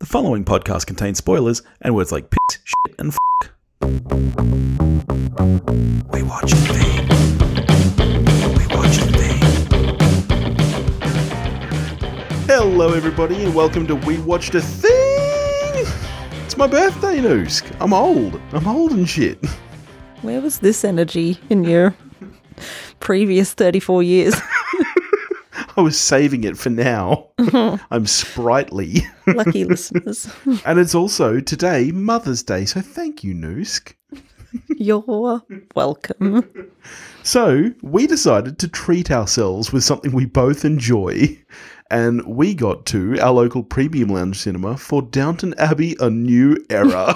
The following podcast contains spoilers and words like piss, shit, and fuck. We watch a thing. We watch a thing. Hello, everybody, and welcome to We Watched a Thing. It's my birthday, Noosk. I'm old and shit. Where was this energy in your previous 34 years? I was saving it for now. I'm sprightly. Lucky listeners. And it's also today Mother's Day, so thank you, Noosk. You're welcome. So we decided to treat ourselves with something we both enjoy, and we got to our local premium lounge cinema for Downton Abbey: A New Era.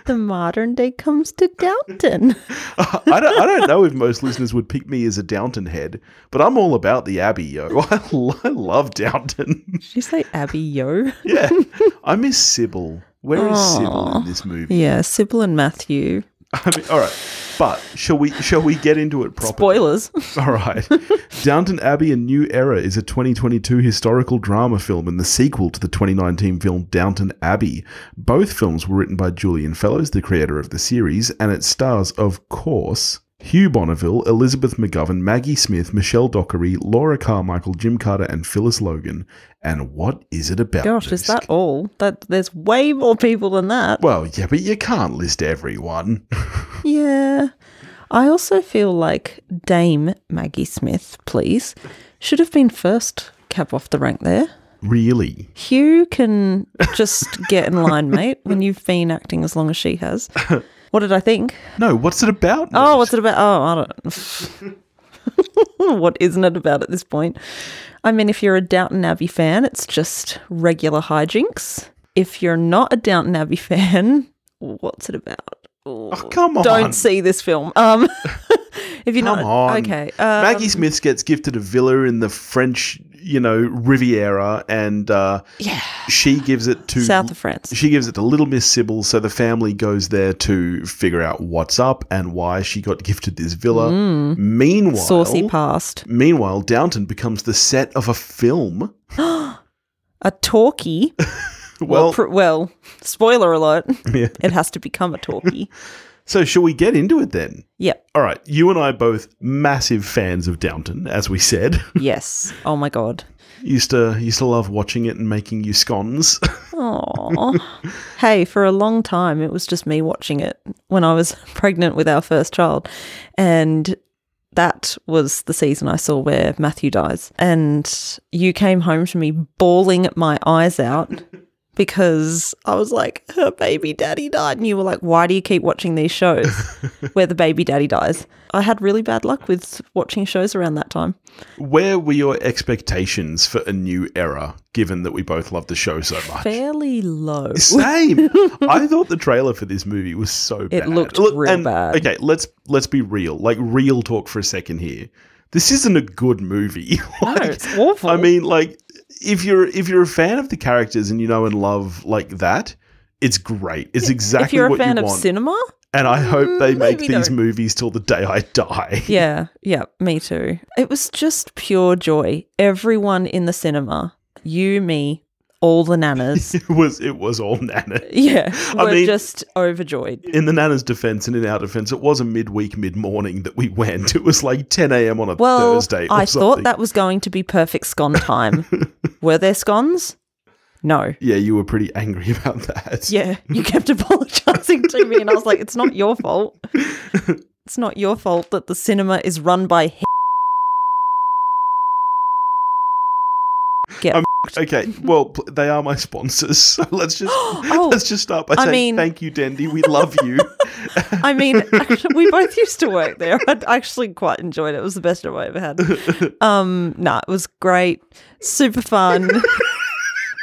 The modern day comes to Downton. I don't know if most listeners would pick me as a Downton head, but I'm all about the Abbey, yo. I love Downton. Did you say Abbey, yo? Yeah. I miss Sybil. Where is Sybil in this movie? Yeah, Sybil and Matthew. I mean, all right, but shall we get into it properly? Spoilers. All right. Downton Abbey: A New Era is a 2022 historical drama film and the sequel to the 2019 film Downton Abbey. Both films were written by Julian Fellowes, the creator of the series, and it stars, of course, Hugh Bonneville, Elizabeth McGovern, Maggie Smith, Michelle Dockery, Laura Carmichael, Jim Carter, and Phyllis Logan. And what is it about? Gosh, is that all? There's way more people than that. Well, yeah, but you can't list everyone. Yeah. I also feel like Dame Maggie Smith, please, should have been first cab off the rank there. Really? Hugh can just get in line, mate, when you've been acting as long as she has. What did I think? No, what's it about? Oh, what's it about? Oh, I don't What isn't it about at this point? I mean, if you're a Downton Abbey fan, it's just regular hijinks. If you're not a Downton Abbey fan, what's it about? Oh, come on. Don't see this film. If you're not, okay. Maggie Smith gets gifted a villa in the French, Riviera, and she gives it to South of France. She gives it to Little Miss Sybil, so the family goes there to figure out what's up and why she got gifted this villa. Meanwhile, saucy past. Meanwhile, Downton becomes the set of a film. A talkie. Well, spoiler alert. Yeah. It has to become a talkie. So shall we get into it then? Yep. All right. You and I both massive fans of Downton, as we said. Yes. Oh my God. Used to love watching it and making you scones. Aww. Hey, for a long time it was just me watching it when I was pregnant with our first child, and that was the season I saw where Matthew dies, and you came home to me bawling my eyes out. Because I was like, her baby daddy died. And you were like, why do you keep watching these shows where the baby daddy dies? I had really bad luck with watching shows around that time. Where were your expectations for A New Era, given that we both love the show so much? Fairly low. Same. I thought the trailer for this movie was so bad. It looked real bad. Okay, let's be real. Like, real talk for a second here. This isn't a good movie. No, it's awful. I mean, like, if you're a fan of the characters and you know and love like that, it's great. It's exactly what you want. If you're a fan of cinema, and I hope they make these movies till the day I die. Yeah, me too. It was just pure joy. Everyone in the cinema, you, me, all the nanas. It was all nanas. Yeah, we're just overjoyed. In the nanas' defense and in our defense, it was a midweek, mid-morning that we went. It was like 10 a.m. on a Thursday or I something. thought that was going to be perfect scone time. Were there scones? No. Yeah, you were pretty angry about that. Yeah, you kept apologising to me and I was like, it's not your fault. It's not your fault that the cinema is run by Okay, well, they are my sponsors, so let's just start by saying thank you, Dendy. We love you. I mean, actually, we both used to work there. I actually quite enjoyed it. It was the best job I ever had. It was great, super fun.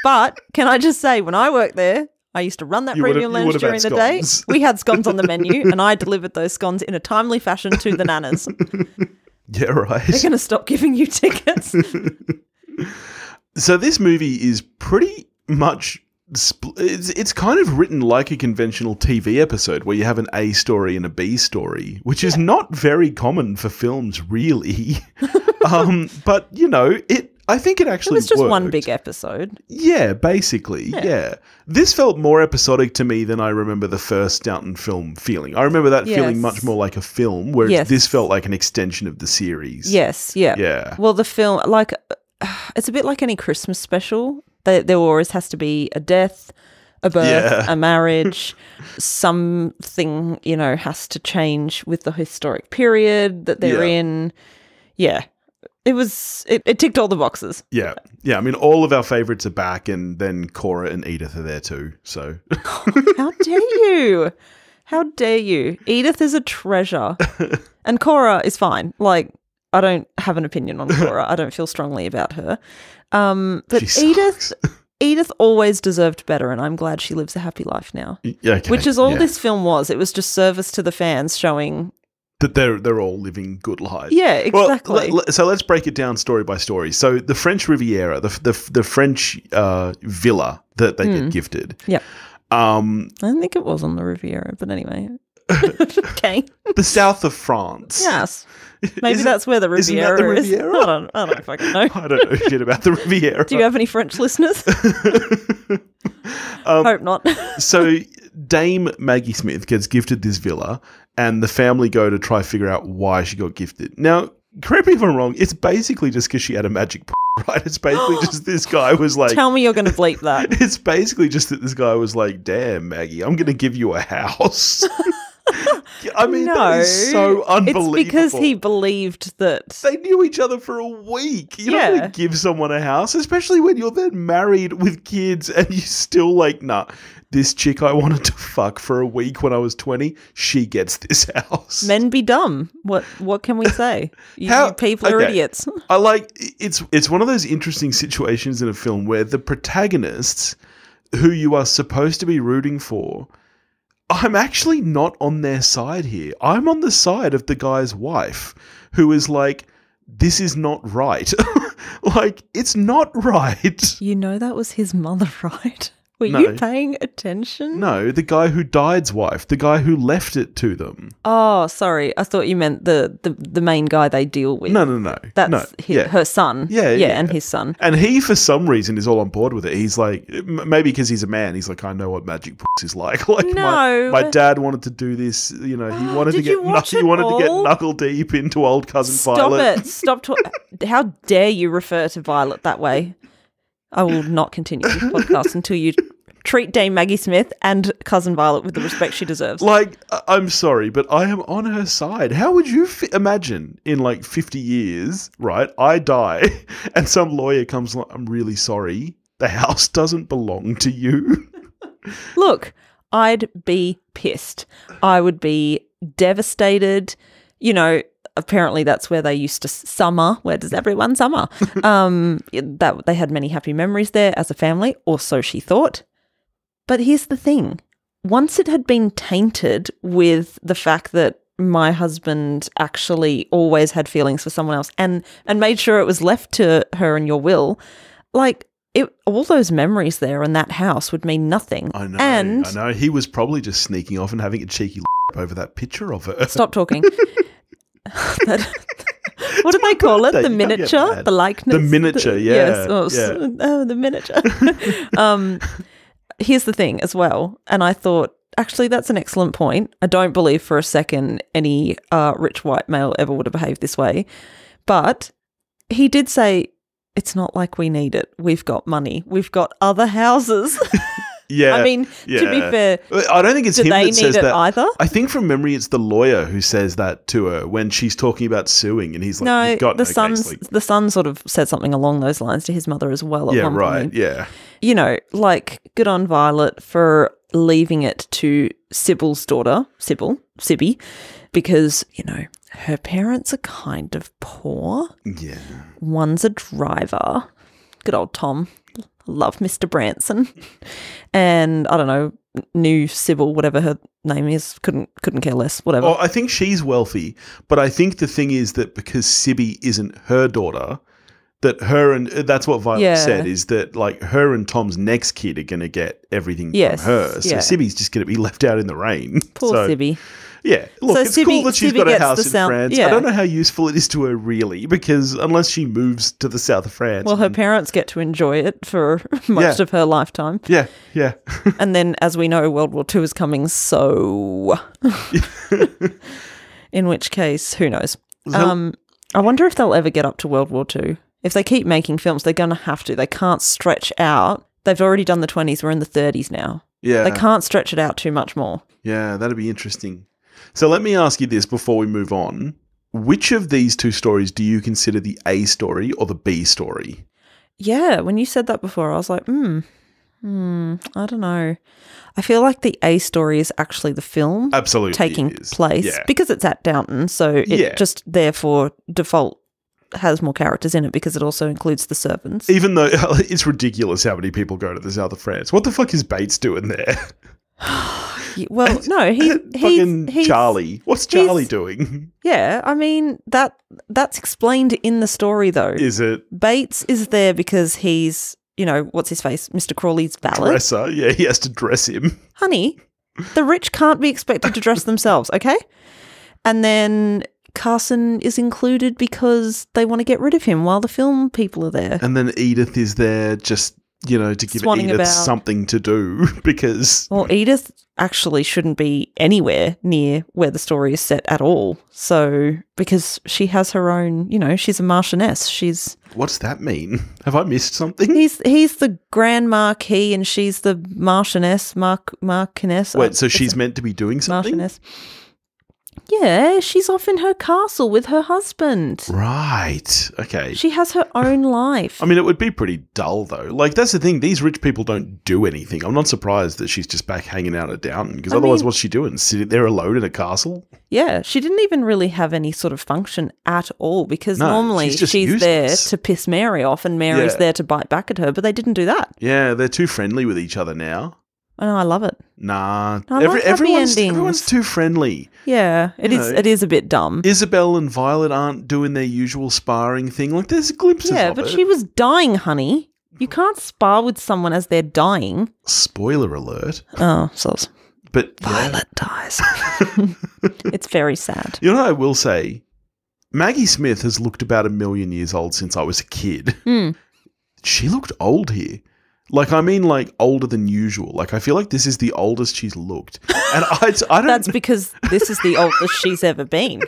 But can I just say, when I worked there, I used to run that premium lounge during the day. We had scones on the menu, and I delivered those scones in a timely fashion to the nanas. Yeah, right. They're going to stop giving you tickets. So this movie is pretty much, it's kind of written like a conventional TV episode where you have an A story and a B story, which is not very common for films, really. But, I think it It actually was just one worked. big episode. Yeah, basically, yeah. This felt more episodic to me than I remember the first Downton film feeling. I remember that feeling Yes. much more like a film, whereas Yes. this felt like an extension of the series. Yes, yeah. Yeah. Well, the film, like, it's a bit like any Christmas special. There always has to be a death, a birth, Yeah. a marriage, something, has to change with the historic period that they're Yeah. in. Yeah. It ticked all the boxes. Yeah. Yeah, I mean, all of our favourites are back, and then Cora and Edith are there too, so... How dare you? How dare you? Edith is a treasure. And Cora is fine. Like, I don't have an opinion on Cora. I don't feel strongly about her. But She Edith always deserved better, and I'm glad she lives a happy life now. Yeah, okay, Which is all yeah. this film was. It was just service to the fans showing... That they're all living good lives. Yeah, exactly. Well, so let's break it down story by story. So the French Riviera, the French villa that they get gifted. Yeah. I don't think it was on the Riviera, but anyway. Okay. The south of France. Yes. Maybe Isn't- that's where the isn't that Riviera the is. Riviera? I don't fucking know. I don't know shit about the Riviera. Do you have any French listeners? Hope not. So Dame Maggie Smith gets gifted this villa, and the family go to try figure out why she got gifted. Now, correct me if I'm wrong, it's basically just because she had a magic right? It's basically just this guy was like... Tell me you're going to bleep that. It's basically just that this guy was like, damn, Maggie, I'm going to give you a house. I mean, that is so unbelievable. It's because he believed that... They knew each other for a week. You're not Yeah. going to give someone a house, especially when you're then married with kids and you still like, nah, this chick I wanted to fuck for a week when I was 20, she gets this house. Men be dumb. What can we say? You people are okay. idiots. I like, it's one of those interesting situations in a film where the protagonists, who you are supposed to be rooting for, I'm actually not on their side here. I'm on the side of the guy's wife, who is like, this is not right. Like, it's not right. You know that was his mother, right? Were No. you paying attention? No, the guy who died's wife, the guy who left it to them. Oh, sorry. I thought you meant the main guy they deal with. No. That's no. her son. Yeah, and his son. And he, for some reason, is all on board with it. He's like, maybe because he's a man, he's like, I know what magic is like. Like, No. my dad wanted to do this. You know, he wanted to Did you watch it get all? knuckle deep into old cousin Stop Violet. it. Stop. How dare you refer to Violet that way? I will not continue this podcast until you treat Dame Maggie Smith and cousin Violet with the respect she deserves. Like, I'm sorry, but I am on her side. How would you imagine in like 50 years, right? I die and some lawyer comes like, I'm really sorry. The house doesn't belong to you. Look, I'd be pissed. I would be devastated. You know, apparently that's where they used to summer. Where does everyone summer? That they had many happy memories there as a family, or so she thought. But here's the thing. Once it had been tainted with the fact that my husband actually always had feelings for someone else and made sure it was left to her in your will, like, all those memories there in that house would mean nothing. I know. And I know. He was probably just sneaking off and having a cheeky over that picture of her. stop talking. What did they call it? that. The You can't get miniature? mad. The likeness? The miniature, yeah. Yes. yeah. The miniature. Here's the thing as well. And I thought, actually, that's an excellent point. I don't believe for a second any rich white male ever would have behaved this way. But he did say, it's not like we need it. We've got money. We've got other houses. Yeah. I mean, to be fair, I don't think it's do him they that says need it that either? I think from memory it's the lawyer who says that to her when she's talking about suing, and he's like, no, You've got the no case, like- the son sort of said something along those lines to his mother as well at Yeah, one right. point. Yeah. You know, like, good on Violet for leaving it to Sybil's daughter, Sibby, because, you know, her parents are kind of poor. Yeah. One's a driver. Good old Tom. Love Mr. Branson. And I don't know, new Sybil, whatever her name is, couldn't care less, whatever. Well, I think she's wealthy, but I think the thing is that because Sibby isn't her daughter, That her and that's what Violet Yeah. said, is that like her and Tom's next kid are going to get everything Yes, from her. So yeah. Sibby's just going to be left out in the rain. Poor so, Sibby. Yeah, look, So it's Sibby- cool that she's Sibby got a gets house the in south- France. yeah. I don't know how useful it is to her really, because unless she moves to the south of France. Well, her parents get to enjoy it for most Yeah. of her lifetime. Yeah, yeah. And then, as we know, World War II is coming, so... In which case, who knows? I wonder if they'll ever get up to World War II. If they keep making films, they're going to have to. They can't stretch out. They've already done the 20s. We're in the 30s now. Yeah. They can't stretch it out too much more. Yeah, that'd be interesting. So let me ask you this before we move on. Which of these two stories do you consider the A story or the B story? Yeah, when you said that before, I was like, I don't know. I feel like the A story is actually the film Absolutely taking it is. place Yeah. because it's at Downton, so it just therefore default has more characters in it because it also includes the servants. Even though it's ridiculous how many people go to the south of France. What the fuck is Bates doing there? Well, no, he's Charlie. What's Charlie doing? Yeah, I mean that's explained in the story though. Is it Bates is there because he's, what's his face, Mr. Crawley's valet. dresser? Yeah, he has to dress him. Honey, the rich can't be expected to dress themselves, okay? And then Carson is included because they want to get rid of him while the film people are there. And then Edith is there just, to give Swanning Edith about. something to do because... Well, Edith actually shouldn't be anywhere near where the story is set at all. So, because she has her own, she's a Marchioness. What's that mean? Have I missed something? He's the Grand Marquis and she's the Marchioness, Marchioness. Wait, so she's meant to be doing something? Marchioness. Yeah, she's off in her castle with her husband. Right. Okay. She has her own life. I mean, it would be pretty dull, though. Like, that's the thing. These rich people don't do anything. I'm not surprised that she's just back hanging out at Downton, because otherwise what's she doing? Sitting there alone in a castle? Yeah, she didn't even really have any sort of function at all, because normally she's there to piss Mary off and Mary's there to bite back at her, but they didn't do that. Yeah, they're too friendly with each other now. I know, I love it. Nah. I like happy endings. Everyone's too friendly. Yeah, it is a bit dumb. Isabel and Violet aren't doing their usual sparring thing. Like, there's glimpses of it. Yeah, but she was dying, honey. You can't spar with someone as they're dying. Spoiler alert. Oh, soz. But Violet dies. It's very sad. You know what I will say? Maggie Smith has looked about 1,000,000 years old since I was a kid. She looked old here. Like, I mean, like, older than usual. Like, I feel like this is the oldest she's looked. And I don't... That's because this is the oldest she's ever been.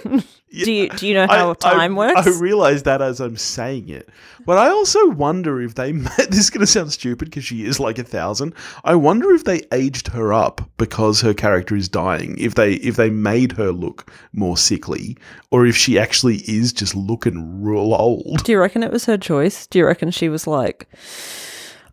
Do you know how time works? I realise that as I'm saying it. But I also wonder if they... This is going to sound stupid because she is like 1,000. I wonder if they aged her up because her character is dying. If they made her look more sickly. Or if she actually is just looking real old. Do you reckon it was her choice? Do you reckon she was like...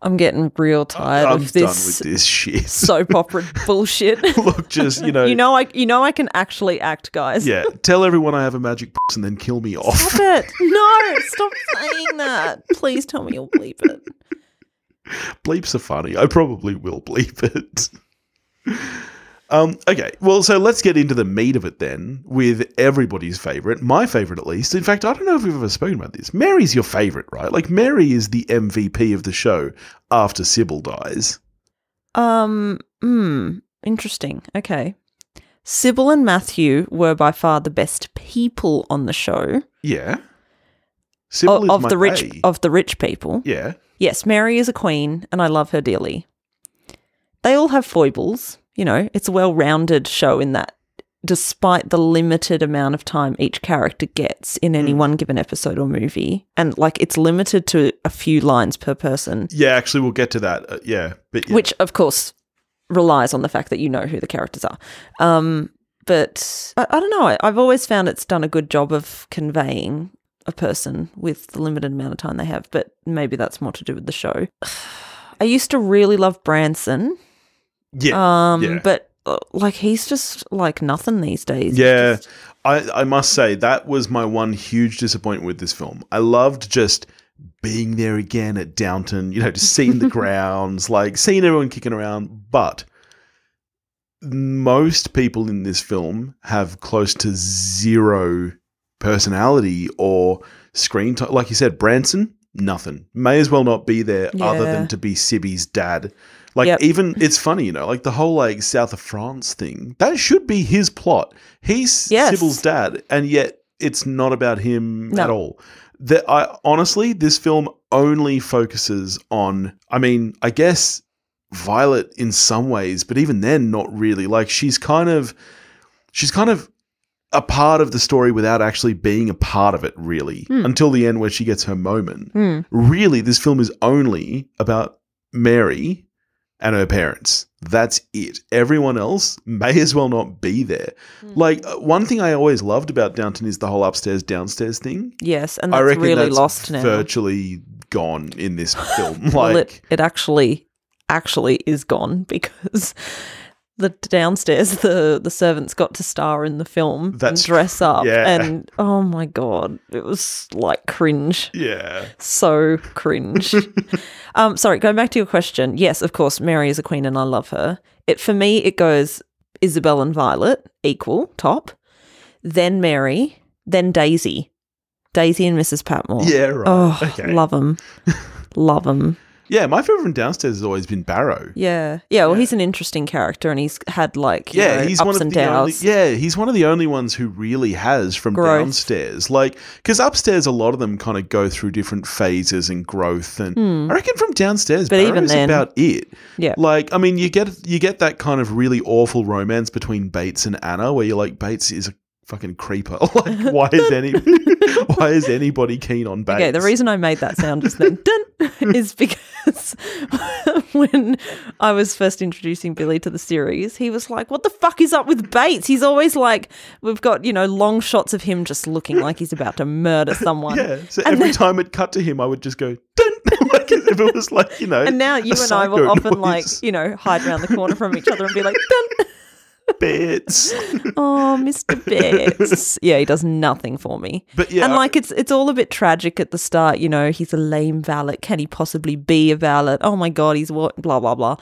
I'm getting real tired of this. I'm done with this shit. Soap opera bullshit. Look, just, you know I can actually act, guys. Yeah, tell everyone I have a magic and then kill me off. Stop it. No, stop saying that. Please tell me you'll bleep it. Bleeps are funny. I probably will bleep it. Okay, well, so let's get into the meat of it then, with everybody's favourite, my favourite at least. In fact, I don't know if we've ever spoken about this. Mary's your favourite, right? Like, Mary is the MVP of the show after Sybil dies. Interesting. Okay. Sybil and Matthew were by far the best people on the show. Yeah. Sybil is of my the rich people. Yeah. Yes, Mary is a queen, and I love her dearly. They all have foibles. It's a well-rounded show in that despite the limited amount of time each character gets in any one given episode or movie, and like it's limited to a few lines per person. Yeah, actually we'll get to that. Yeah. Which, of course, relies on the fact that you know who the characters are. But I don't know. I've always found it's done a good job of conveying a person with the limited amount of time they have, but maybe that's more to do with the show. I used to really love Yeah. Branson. But like he's just like nothing these days. Yeah. I must say that was my one huge disappointment with this film. I loved just being there again at Downton, just seeing the grounds, like seeing everyone kicking around. But most people in this film have close to zero personality or screen time. Like you said, Branson, nothing. May as well not be there other Yeah. than to be Sibby's dad. Like, Yep. even, it's funny, you know, like the whole, like, South of France thing, that should be his plot. He's Yes. Sybil's dad, and yet it's not about him No. at all. Honestly, this film only focuses on, I mean, I guess Violet in some ways, but even then, not really. Like, she's kind of a part of the story without actually being a part of it, really, until the end where she gets her moment. Really, this film is only about Mary and her parents. That's it. Everyone else may as well not be there. Like, one thing I always loved about Downton is the whole upstairs downstairs thing. Yes, and I that's reckon really that's lost now. virtually gone in this film. Like, Well, it actually is gone because the downstairs, the servants got to star in the film and dress up. yeah. And oh my God, it was like cringe. yeah. So cringe. Sorry, going back to your question. Yes, of course, Mary is a queen and I love her. For me, it goes Isabel and Violet, equal, top. Then Mary, then Daisy. Daisy and Mrs. Patmore. Yeah, right. Oh, Okay. love them. Love them. Yeah, my favourite from downstairs has always been Barrow. Yeah. Yeah, well, he's an interesting character and he's had like, He's one ups of and the only, downs. he's one of the only ones who really has from Growth. downstairs. Like, because upstairs, a lot of them kind of go through different phases and growth. And I reckon from downstairs, But Barrow's even then- about it. Yeah. Like, I mean, you get that kind of really awful romance between Bates and Anna, where you're like, Bates is a fucking creeper. Like, why is anybody keen on Bates? Okay, the reason I made that sound just then is because when I was first introducing Billy to the series, he was like, what the fuck is up with Bates? He's always like, we've got, long shots of him just looking like he's about to murder someone. Yeah, so every time it cut to him, I would just go, dun, like as if it was like, And now you a and I will psycho often noise. hide around the corner from each other and be like, dun. Bates. Oh, Mr. Bates. Yeah, he does nothing for me. But yeah, and like it's all a bit tragic at the start, he's a lame valet. Can he possibly be a valet? Oh my God, he's what? Blah, blah, blah.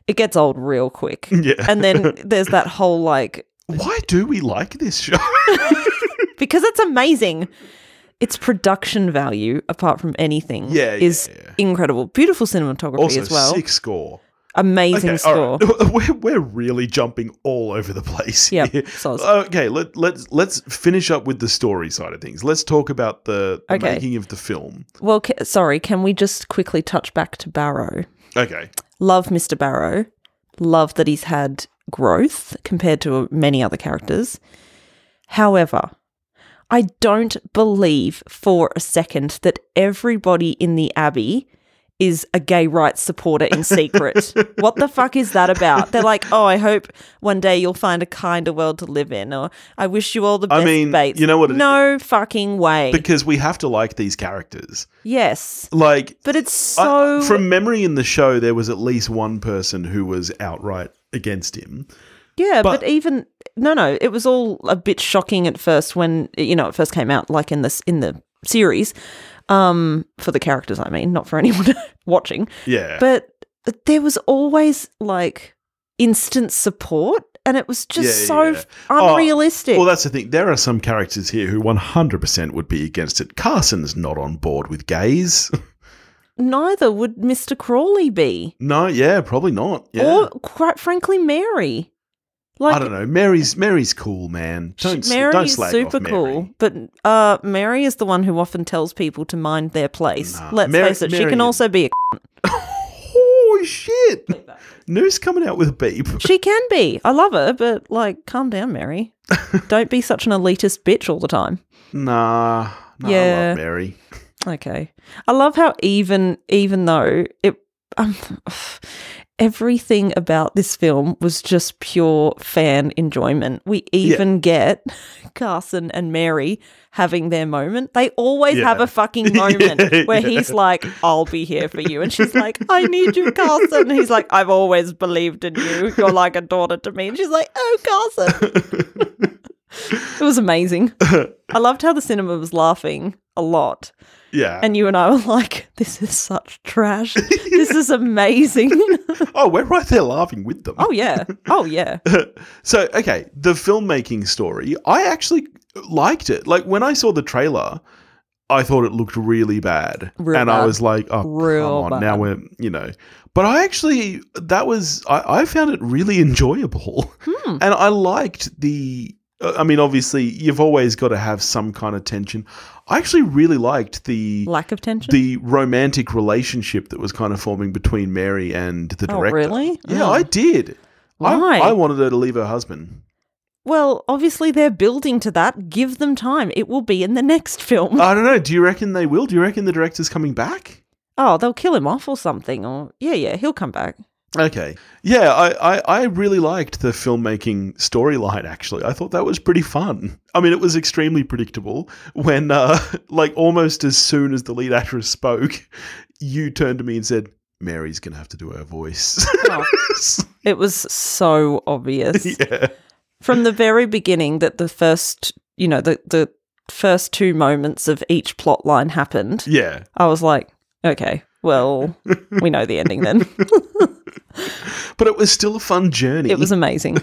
It gets old real quick. Yeah. And then there's that whole like... Why do we like this show? Because it's amazing. Its production value, apart from anything, is incredible. Beautiful cinematography Also, as well. 6 score. Amazing score. All right. We're really jumping all over the place here. Yeah, soz. Okay, let's finish up with the story side of things. Let's talk about the making of the film. Well, can we just quickly touch back to Barrow? Okay. Love Mr. Barrow. Love that he's had growth compared to many other characters. However, I don't believe for a second that everybody in the Abbey is a gay rights supporter in secret. What the fuck is that about? They're like, oh, I hope one day you'll find a kinder world to live in, or I wish you all the best, Bates. You know what? No fucking way. Because we have to like these characters. Yes. Like, but it's so... from memory in the show, there was at least one person who was outright against him. Yeah, but even... No, it was all a bit shocking at first when, it first came out, like in the series. For the characters, I mean, not for anyone watching. Yeah. But there was always like instant support and it was just unrealistic. Well, that's the thing. There are some characters here who 100% would be against it. Carson's not on board with gays. Neither would Mr. Crawley be. No, yeah, probably not. Yeah. Or quite frankly, Mary. Like, I don't know. Mary's cool, man. Don't is slag super off Mary. cool, but Mary is the one who often tells people to mind their place. Let's face it, she can also be a Oh shit! Noose coming out with a beep. She can be. I love her, but like, calm down, Mary. Don't be such an elitist bitch all the time. Nah, Yeah. I love Mary. Okay. I love how even though it everything about this film was just pure fan enjoyment. We even get Carson and Mary having their moment. They always have a fucking moment where he's like, I'll be here for you. And she's like, I need you, Carson. And he's like, I've always believed in you. You're like a daughter to me. And she's like, oh, Carson. It was amazing. I loved how the cinema was laughing a lot. Yeah. And you and I were like, this is such trash. This is amazing. Oh, we're right there laughing with them. Oh, yeah. Oh, yeah. So, okay, the filmmaking story, I actually liked it. Like, when I saw the trailer, I thought it looked really bad. Real and bad. I was like, oh, Real come on. bad. Now we're, But I actually, I found it really enjoyable. And I liked obviously, you've always got to have some kind of tension. I actually really liked the lack of tension, the romantic relationship that was kind of forming between Mary and the director. Oh, really? Yeah, I did. Why? I wanted her to leave her husband. Well, obviously they're building to that. Give them time. It will be in the next film. I don't know. Do you reckon they will? Do you reckon the director's coming back? Oh, they'll kill him off or something. Or yeah, he'll come back. Okay. Yeah, I really liked the filmmaking storyline, actually. I thought that was pretty fun. I mean, it was extremely predictable when, almost as soon as the lead actress spoke, you turned to me and said, Mary's going to have to do her voice. Oh, it was so obvious. Yeah. From the very beginning that the first, the first 2 moments of each plot line happened. Yeah. I was like, okay, well, we know the ending then. But it was still a fun journey. It was amazing.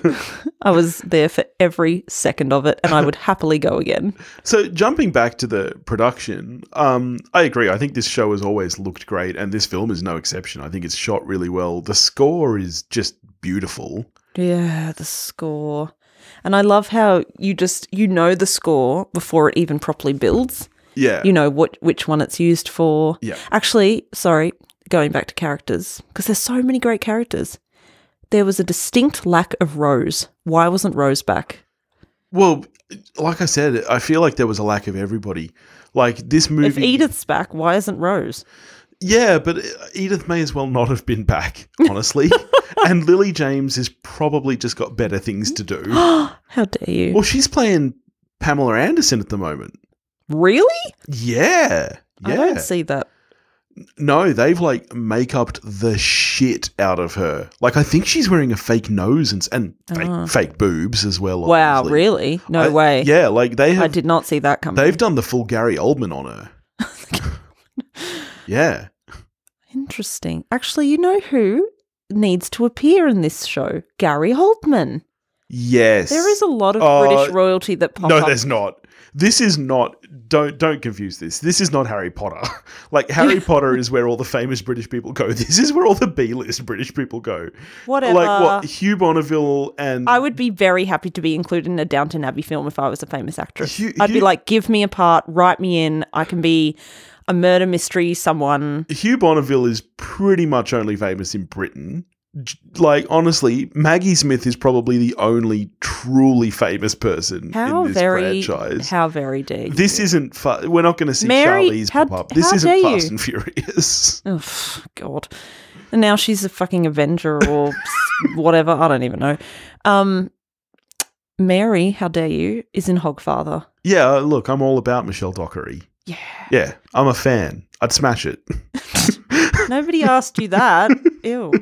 I was there for every second of it, and I would happily go again. So jumping back to the production, I agree. I think this show has always looked great, and this film is no exception. I think it's shot really well. The score is just beautiful. Yeah, the score. And I love how you know the score before it even properly builds. Yeah. You know which one it's used for. Yeah. Actually, sorry, going back to characters, because there's so many great characters. There was a distinct lack of Rose. Why wasn't Rose back? Well, like I said, I feel like there was a lack of everybody. Like this movie... If Edith's back, why isn't Rose? Yeah, but Edith may as well not have been back, honestly. And Lily James has probably just got better things to do. How dare you? Well, she's playing Pamela Anderson at the moment. Really? Yeah. I don't see that. No, they've make-upped the shit out of her. I think she's wearing a fake nose and fake boobs as well. Wow, obviously. Really? No way. Yeah, they have. I did not see that coming. They've done the full Gary Oldman on her. Yeah. Interesting. Actually, you know who needs to appear in this show? Gary Oldman. Yes. There is a lot of British royalty that pop up. No, there's not. This is not. Don't confuse this. This is not Harry Potter. Harry Potter is where all the famous British people go. This is where all the B-list British people go. Whatever. Hugh Bonneville and... I would be very happy to be included in a Downton Abbey film if I was a famous actress. I'd be like, give me a part, write me in. I can be a murder mystery, someone. Hugh Bonneville is pretty much only famous in Britain. Honestly, Maggie Smith is probably the only truly famous person in this franchise. How very dare you? This isn't... We're not going to see Mary, Charlize pop up. This isn't Fast and Furious. Oh, God. And now she's a fucking Avenger or whatever. I don't even know. Mary, how dare you, is in Hogfather. Yeah, look, I'm all about Michelle Dockery. Yeah. Yeah, I'm a fan. I'd smash it. Nobody asked you that. Ew.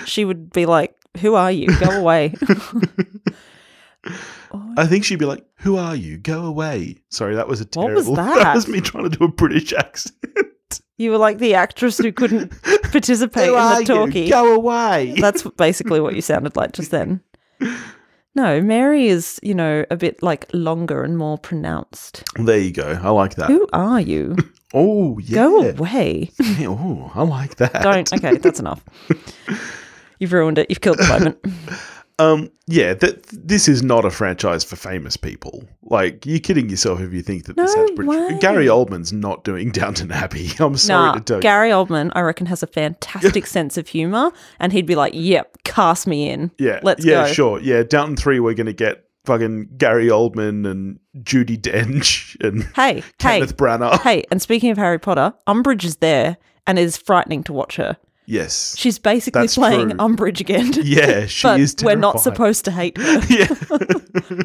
She would be like, who are you? Go away. I think she'd be like, who are you? Go away. Sorry, that was a terrible... What was that? That was me trying to do a British accent. You were like the actress who couldn't participate in the talkie. Go away. That's basically what you sounded like just then. No, Mary is, a bit longer and more pronounced. There you go. I like that. Who are you? Oh, yeah. Go away. Yeah, oh, I like that. Don't. Okay, that's enough. You've ruined it. You've killed the moment. Yeah, this is not a franchise for famous people. You're kidding yourself if you think that this has British... way. Gary Oldman's not doing Downton Abbey. I'm sorry to tell you. Gary Oldman, I reckon, has a fantastic sense of humour, and he'd be like, yep, cast me in. Yeah, let's go. Yeah, sure. Yeah, Downton 3, we're going to get fucking Gary Oldman and Judi Dench and Kenneth Branagh. Hey, and speaking of Harry Potter, Umbridge is there and it is frightening to watch her. Yes. She's basically playing true. Umbridge again. Yeah, she is terrifying. We're not supposed to hate her. Yeah.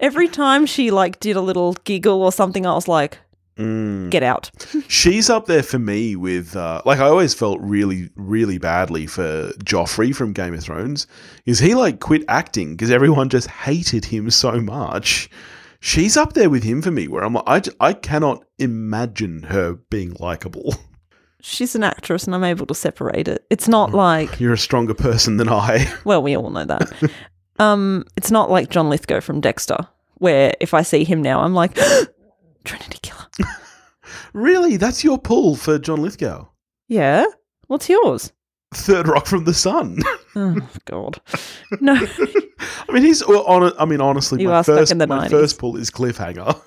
Every time she did a little giggle or something, I was like, get out. She's up there for me with, I always felt really, really badly for Joffrey from Game of Thrones. Because he quit acting because everyone just hated him so much. She's up there with him for me where I'm like, I cannot imagine her being likable. She's an actress and I'm able to separate it. It's not like... You're a stronger person than I. Well, we all know that. It's not like John Lithgow from Dexter, where if I see him now, I'm like, Trinity Killer. Really? That's your pull for John Lithgow? Yeah. What's yours? Third Rock from the Sun. Oh, God. No. I mean, honestly, You my are stuck first in the my 90s. first pull is Cliffhanger.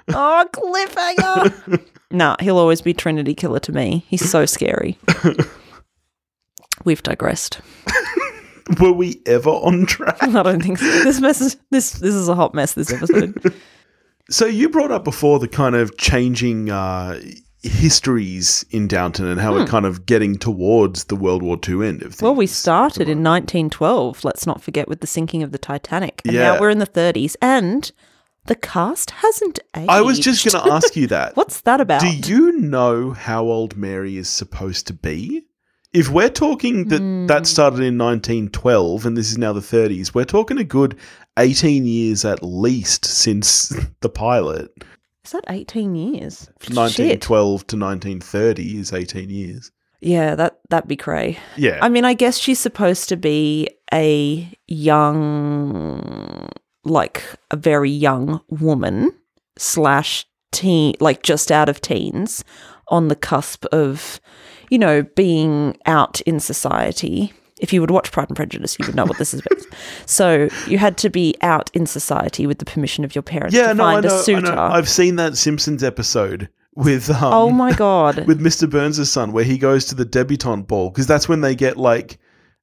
Oh, Cliffhanger. Nah, he'll always be Trinity Killer to me. He's so scary. We've digressed. Were we ever on track? I don't think so. This is a hot mess, this episode. So you brought up before the kind of changing histories in Downton and how we're kind of getting towards the World War II end of things. Well, we started in 1912, let's not forget, with the sinking of the Titanic. And Yeah. now we're in the 30s, and the cast hasn't aged. I was just going to ask you that. What's that about? Do you know how old Mary is supposed to be? If we're talking that started in 1912 and this is now the 30s, we're talking a good 18 years at least since the pilot. Is that 18 years? 1912 to 1930 is 18 years. Yeah, that'd be cray. Yeah. I mean, I guess she's supposed to be a young, like a very young woman / teen, like just out of teens, on the cusp of, you know, being out in society. If you would watch Pride and Prejudice, you would know what this is about. So you had to be out in society with the permission of your parents to find a suitor. I know. I've seen that Simpsons episode with oh my God. with Mr. Burns' son, where he goes to the debutante ball, because that's when they get like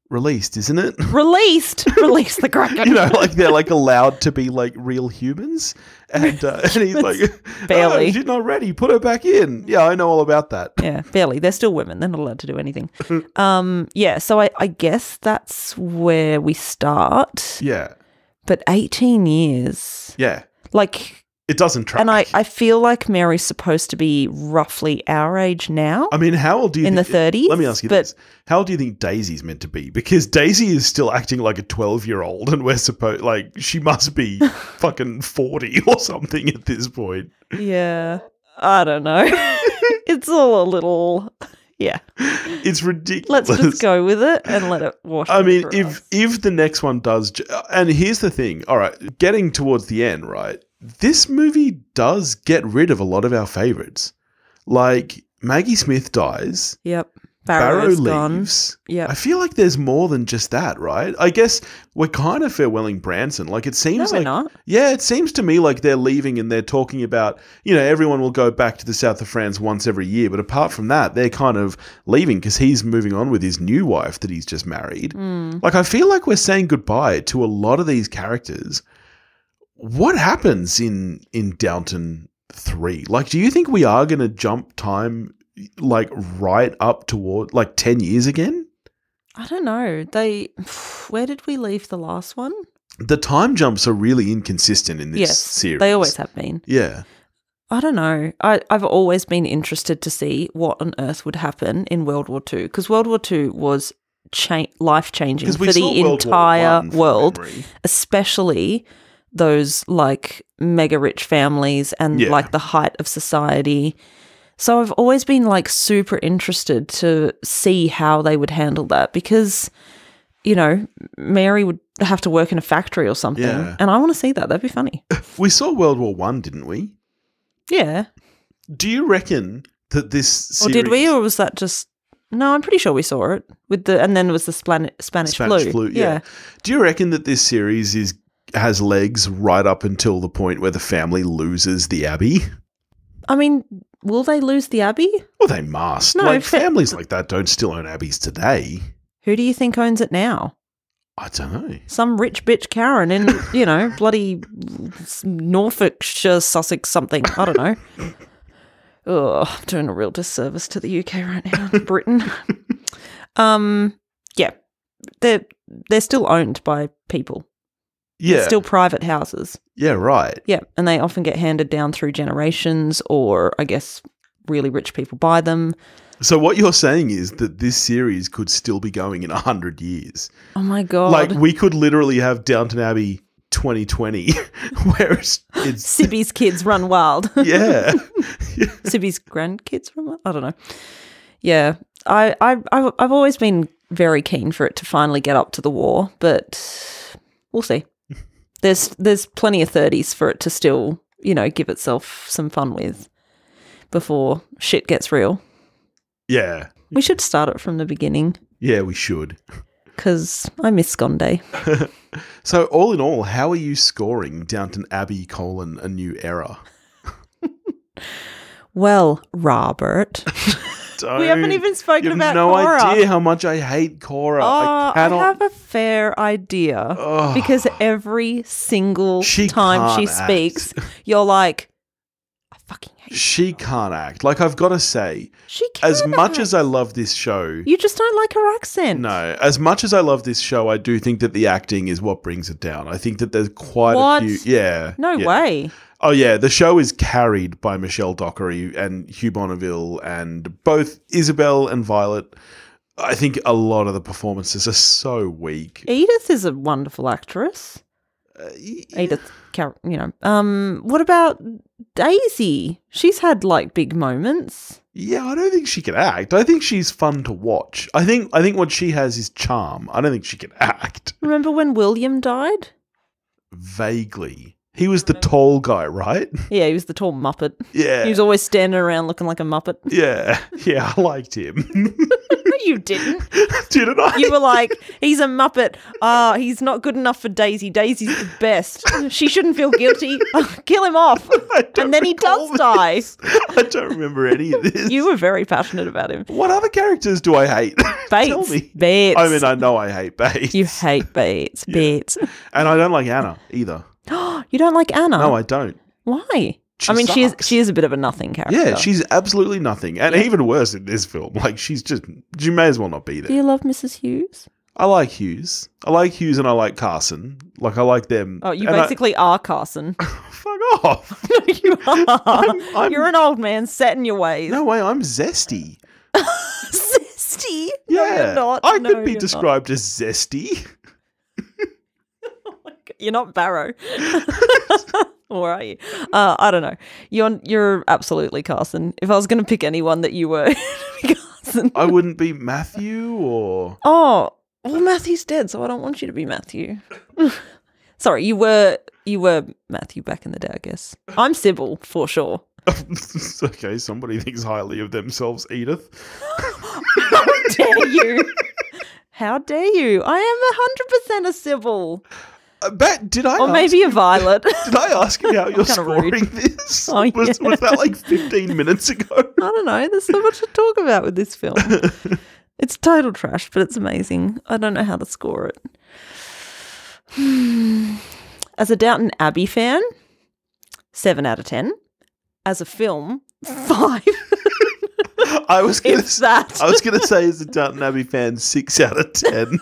released, isn't it? Release the Kraken. You know, like they're like allowed to be like real humans, and he's like, barely. "Oh, she's not ready. Put her back in." Yeah, I know all about that. Yeah, barely. They're still women. They're not allowed to do anything. Yeah, so I guess that's where we start. Yeah, But 18 years. yeah. Like, It doesn't track. and I feel like Mary's supposed to be roughly our age now. I mean, how old do you in think, the 30s? Let me ask you this. How old do you think Daisy's meant to be? Because Daisy is still acting like a 12-year-old and we're supposed, like, she must be fucking 40 or something at this point. Yeah. I don't know. It's all a little, yeah. It's ridiculous. Let's just go with it and let it wash I mean, over us. if the next one does, and here's the thing, all right, getting towards the end, right, this movie does get rid of a lot of our favourites. Like, Maggie Smith dies. Yep. Barrow Barrow's gone. leaves. Yep. I feel like there's more than just that, right? I guess we're kind of farewelling Branson. Like, it seems No, like... we're not. Yeah, it seems to me like they're leaving and they're talking about, you know, everyone will go back to the south of France once every year. But apart from that, they're kind of leaving because he's moving on with his new wife that he's just married. Like, I feel like we're saying goodbye to a lot of these characters. What happens in Downton 3? Like, do you think we are going to jump time, like, right up toward, like, 10 years again? I don't know. Where did we leave the last one? The time jumps are really inconsistent in this series. They always have been. Yeah. I don't know. I've always been interested to see what on earth would happen in World War II, because World War II was life-changing 'Cause we for saw the World War entire One from world, memory. especially those like mega rich families and Yeah. like the height of society. So I've always been like super interested to see how they would handle that, because, you know, Mary would have to work in a factory or something. Yeah. And I want to see that. That'd be funny. We saw World War One, didn't we? Yeah. Do you reckon that this series... Or did we, or was that just... No, I'm pretty sure we saw it. And then there was the Spanish flu. Yeah. Do you reckon that this series has legs right up until the point where the family loses the Abbey? I mean, will they lose the Abbey? Well, they must. No, like, families like that don't still own Abbeys today. Who do you think owns it now? I don't know. Some rich bitch Karen in, you know, bloody Norfolkshire, Sussex something. I don't know. Oh, I'm doing a real disservice to the UK right now. Britain. Yeah. They're still owned by people. Yeah. They're still private houses. Yeah, right. Yeah. And they often get handed down through generations, or I guess really rich people buy them. So what you're saying is that this series could still be going in 100 years. Oh my God. Like, we could literally have Downton Abbey 2020, where it's Sibby's kids run wild. yeah. Sibby's grandkids run wild? I don't know. Yeah. I've always been very keen for it to finally get up to the war, but we'll see. There's plenty of 30s for it to still give itself some fun with before shit gets real. Yeah. We should start it from the beginning. Yeah, we should. Because I miss Sconde. So, all in all, how are you scoring Downton Abbey: A New Era? Well, Robert, we haven't even spoken about Cora. You have no idea how much I hate Cora. I have a fair idea because every single time she speaks, you're like, I fucking hate She can't act. Like, I've got to say, she can as much as I love this show, you just don't like her accent. No, as much as I love this show, I do think that the acting is what brings it down. I think that there's quite a few. Yeah. No way. Oh, yeah. The show is carried by Michelle Dockery and Hugh Bonneville and both Isabel and Violet. I think a lot of the performances are so weak. Edith is a wonderful actress. Edith, what about Daisy? She's had like big moments. Yeah, I don't think she can act. I think she's fun to watch. I think what she has is charm. I don't think she can act. Remember when William died? Vaguely. He was the tall guy, right? Yeah, he was the tall Muppet. Yeah. He was always standing around looking like a Muppet. Yeah, I liked him. No, you didn't. Didn't I? You were like, he's a Muppet. He's not good enough for Daisy. Daisy's the best. She shouldn't feel guilty. Kill him off. And then he does die. I don't remember any of this. You were very passionate about him. What other characters do I hate? Bates. Tell me. Bates. I mean, I know I hate Bates. You hate Bates. Yeah. Bates. And I don't like Anna either. You don't like Anna? No, I don't. Why? She is a bit of a nothing character. Yeah, she's absolutely nothing. And even worse in this film. Like, she may as well not be there. Do you love Mrs. Hughes? I like Hughes. I like Hughes and I like Carson. Like, I like them. Oh, you basically are Carson. Fuck off. No, you are. You're an old man set in your ways. No way, I'm zesty. Zesty? Yeah. No, you're not. I could be described as zesty. You're not Barrow. Or are you? I don't know. You're absolutely Carson. If I was going to pick anyone that you were, Carson. I wouldn't be Matthew or... Oh, well, Matthew's dead, so I don't want you to be Matthew. Sorry, you were Matthew back in the day, I guess. I'm Sybil, for sure. Okay, somebody thinks highly of themselves, Edith. How dare you? How dare you? I am 100% a Sybil. Did I? Or maybe a Violet. Did I ask you how you're scoring this? Oh, was that like 15 minutes ago? I don't know. There's so much to talk about with this film. It's total trash, but it's amazing. I don't know how to score it. As a Downton Abbey fan, 7 out of 10. As a film, 5. I was gonna say as a Downton Abbey fan, 6 out of 10.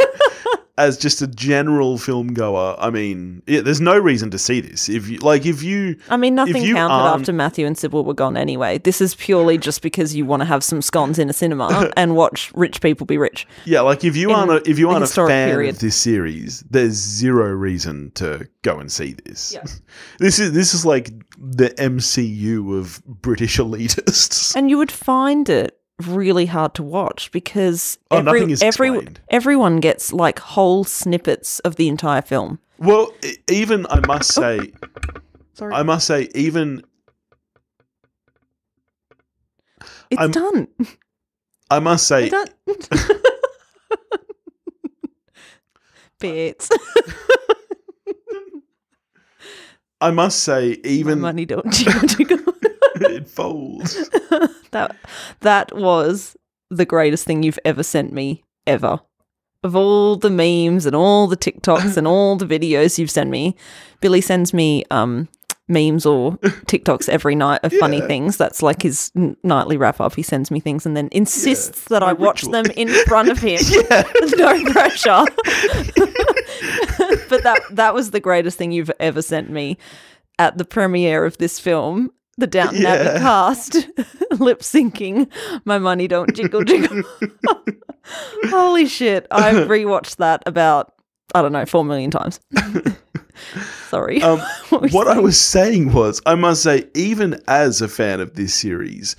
As just a general film goer, I mean, yeah, there's no reason to see this. I mean, nothing counted after Matthew and Sybil were gone anyway. This is purely just because you want to have some scones in a cinema and watch rich people be rich. Yeah, like if you aren't a fan of this series, there's zero reason to go and see this. Yeah. This is like the MCU of British elitists, and you would find it really hard to watch because everyone gets like whole snippets of the entire film. Well, even I must say even it's done. I must say bits. I must say even my money don't jiggle. It folds. That was the greatest thing you've ever sent me, ever. Of all the memes and all the TikToks and all the videos you've sent me, Billy sends me memes or TikToks every night of funny things. That's like his nightly wrap-up. He sends me things and then insists that I watch them in front of him. With no pressure. But that was the greatest thing you've ever sent me at the premiere of this film. The Downton Abbey cast lip syncing "My Money Don't Jiggle Jiggle." Holy shit! I've rewatched that about 4 million times. Sorry. What I was saying was, I must say, even as a fan of this series,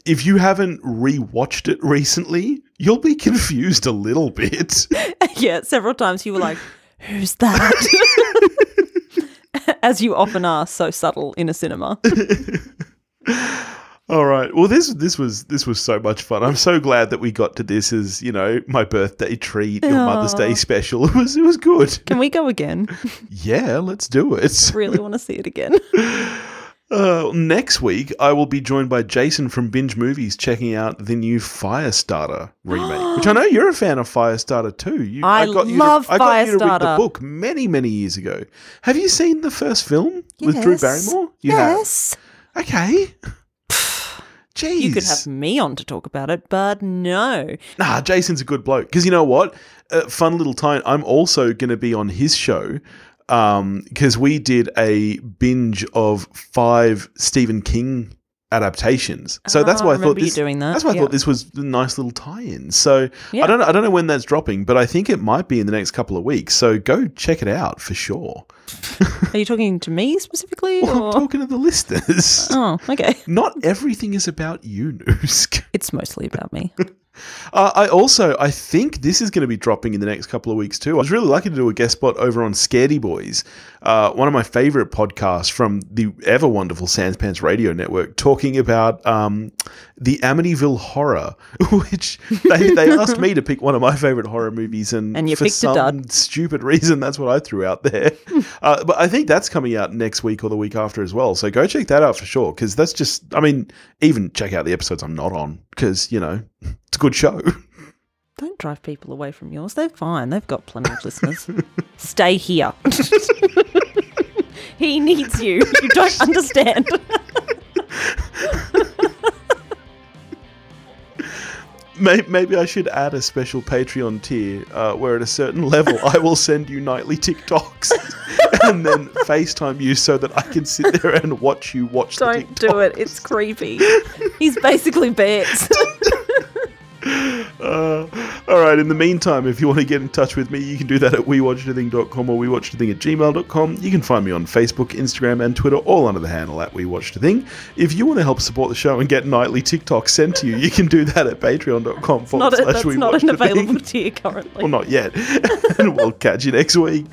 if you haven't rewatched it recently, you'll be confused a little bit. Yeah, several times you were like, "Who's that?" As you often are, so subtle in a cinema. All right. Well, this was so much fun. I'm so glad that we got to this as, my birthday treat, your Mother's Day special. It was good. Can we go again? Yeah, let's do it. Really want to see it again. Next week, I will be joined by Jason from Binge Movies checking out the new Firestarter remake, which I know you're a fan of Firestarter too. I love Firestarter. I got you to read the book many, many years ago. Have you seen the first film with Drew Barrymore? Yes. Okay. Jeez. You could have me on to talk about it, but no. Nah, Jason's a good bloke. Because you know what? Fun little time. I'm also going to be on his show because we did a binge of 5 Stephen King adaptations. So that's why I thought this. Doing that. That's why I thought this was a nice little tie-in. So I don't know when that's dropping, but I think it might be in the next couple of weeks. So go check it out for sure. Are you talking to me specifically? Well, I'm talking to the listeners. Oh, okay. Not everything is about you, Noosk. It's mostly about me. I think this is going to be dropping in the next couple of weeks too. I was really lucky to do a guest spot over on Scaredy Boys, one of my favorite podcasts from the ever wonderful Sanspants Radio Network, talking about the Amityville Horror, which they asked me to pick one of my favorite horror movies, and you for picked some stupid reason, that's what I threw out there. But I think that's coming out next week or the week after as well. So go check that out for sure, because that's just, even check out the episodes I'm not on, because, it's a good show. Don't drive people away from yours. They're fine. They've got plenty of listeners. Stay here. He needs you. You don't understand. Maybe I should add a special Patreon tier where at a certain level I will send you nightly TikToks and then FaceTime you so that I can sit there and watch you watch the TikToks. Don't do it. It's creepy. He's basically Bex. All right, in the meantime, if you want to get in touch with me, you can do that at wewatchedathing.com or wewatchedathing@gmail.com. You can find me on Facebook, Instagram, and Twitter, all under the handle at wewatchedathing. If you want to help support the show and get nightly TikToks sent to you, you can do that at patreon.com/wewatchedathing. That's not an available tier currently. Well, not yet. And we'll catch you next week.